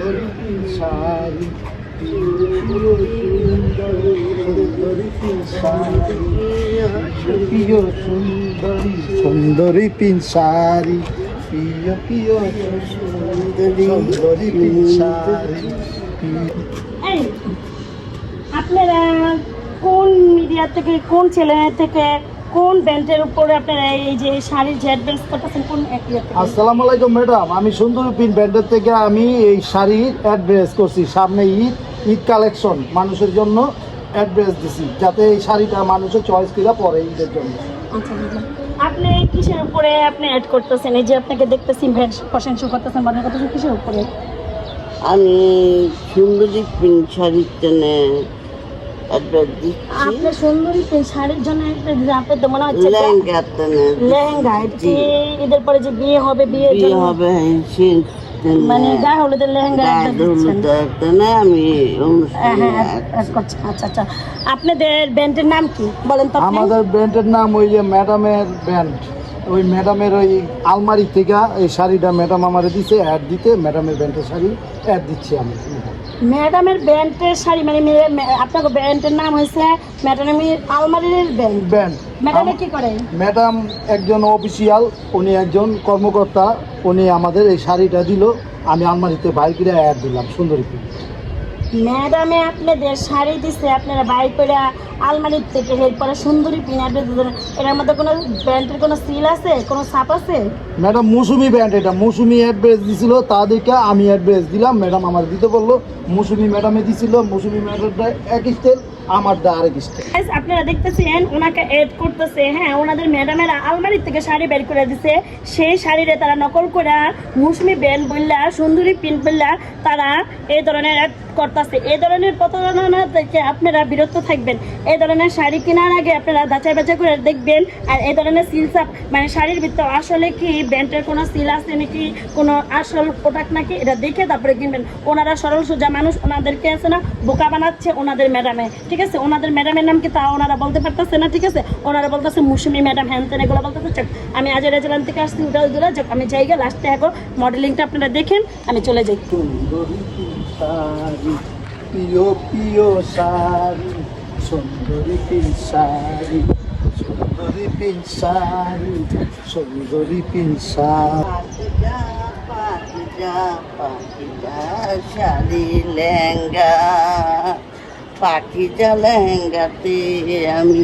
সুন্দরী পিঙ্ক শাড়ি, সুন্দরী পিঙ্ক শাড়ি, প্রিয় সুন্দরী, সুন্দরী পিঙ্ক শাড়ি, প্রিয় প্রিয় সুন্দরী পিঙ্ক শাড়ি। এই আপনারা কোন মিডিয়া থেকে, কোন চ্যানেল থেকে, কোন ব্র্যান্ডের উপরে আপনারা এই যে শাড়ির যে অ্যাডভান্স করতেছেন, কোন এরিয়া থেকে? আসসালামু আলাইকুম ম্যাডাম, আমি সুন্দরী পিঙ্ক ব্র্যান্ডের থেকে আমি এই শাড়ির অ্যাড্রেস করছি। সামনে ঈদ, ঈদ কালেকশন মানুষের জন্য অ্যাড্রেস দিছি, যাতে এই শাড়িটা মানুষের চয়েস কিরা পরে ঈদের জন্য। আচ্ছা বুঝলাম। আপনি কিসের উপরে আপনি অ্যাড করতেছেন? এই যে আপনাকে দেখতেছি ফ্যাশন শো করতেছেন, বানার করতেছেন, কিসের উপরে? আমি সুন্দরী পিঙ্ক শাড়ির জন্য অ্যাড্রেস দিচ্ছি। আপনি সুন্দরী পিঙ্ক শাড়ির জন্য একটা আপনি তো মনে হচ্ছে লেহেঙ্গা লেহেঙ্গা, ঈদের পরে যে বিয়ে হবে, বিয়ের জন্য হবে মানে গায়ে হলুদের লেহেঙ্গা আমি অ্যাড করছি। আচ্ছা আচ্ছা, আপনাদের ব্র্যান্ডের নাম কি বলেন তো? আমাদের ব্র্যান্ডের নাম ওই যে ম্যাডামের ব্র্যান্ড, ওই ম্যাডামের ওই আলমারি থেকে এই শাড়িটা ম্যাডাম আমারে দিছে অ্যাড দিতে, ম্যাডামের ব্র্যান্ডের শাড়ি অ্যাড দিচ্ছি আমি। ম্যাডামের ব্র্যান্ডের শাড়ি মানে আপনার ব্র্যান্ডের নাম হয়েছে ম্যাডামের আলমারির ব্র্যান্ড। ম্যাডামে কি করে? ম্যাডাম একজন অফিসিয়াল, উনি একজন কর্মকর্তা, উনি আমাদের এই শাড়িটা দিল, আমি আলমারিতে বাইর করে অ্যাড দিলাম সুন্দরী পিঙ্ক। ম্যাডামে আপনাদের শাড়ি দিচ্ছে, আপনারা বাই করে আলমারির থেকে এরপরে সুন্দরী পিন অ্যাড্রেস দিলেন। এটার মধ্যে কোনো ব্র্যান্ডের কোনো সিল আছে, কোনো ছাপ আছে? ম্যাডাম মৌসুমি ব্র্যান্ড, এটা মৌসুমি অ্যাড্রেস দিছিল, তাদেরকে আমি অ্যাড্রেস দিলাম, ম্যাডাম আমার দিতে বললো। মৌসুমি ম্যাডামে দিছিল, মৌসুমি ম্যাডামটা এক স্টাইল, আমারটা আরেক স্টাইল। আপনারা দেখতেছেন ওনাকে এড করতেছে। হ্যাঁ, ওনাদের ম্যাডামের আলমারির থেকে শাড়ি বের করে দিছে, সেই শাড়িরে তারা নকল করে মৌসুমি ব্র্যান্ড বললা, সুন্দরী প্রিন্ট বললা তারা এই ধরনের অ্যাড করতেছে। এই ধরনের প্রতারণা থেকে আপনারা বিরত থাকবেন। এই ধরনের শাড়ি কেনার আগে আপনারা যাচাই বাছাই করে দেখবেন। আর এই ধরনের সিলসাপ মানে শাড়ির ভিতরে আসলে কি ব্র্যান্ডের কোনো সিল আছে নাকি, কোনো আসল প্রোডাক্ট নাকি, এটা দেখে তারপরে কিনবেন। ওনারা সরল সোজা মানুষ, ওনাদেরকে আছে না বোকা বানাচ্ছে ওনাদের ম্যাডামে, ঠিক আছে? ওনাদের ম্যাডামের নাম কি তা ওনারা বলতে পারতেছে না, ঠিক আছে? ওনারা বলতেছে মৌসুমি ম্যাডাম, হ্যান তেন এগুলো বলতেছে। চক আমি আজ রেজালান থেকে আসছি, উঠাল দূরা চক আমি জায়গা লাস্টে এখন মডেলিংটা আপনারা দেখেন, আমি চলে যাই। সুন্দরী পিঙ্ক শাড়ি, প্রিয় প্রিয় শাড়ি, সুন্দরী পিঙ্ক শাড়ি, সুন্দরী পিঙ্ক শাড়ি, সুন্দরী পিঙ্ক শাড়ি। শাড়ি লেহেঙ্গা, পাখিজা লেহেঙ্গাতে আমি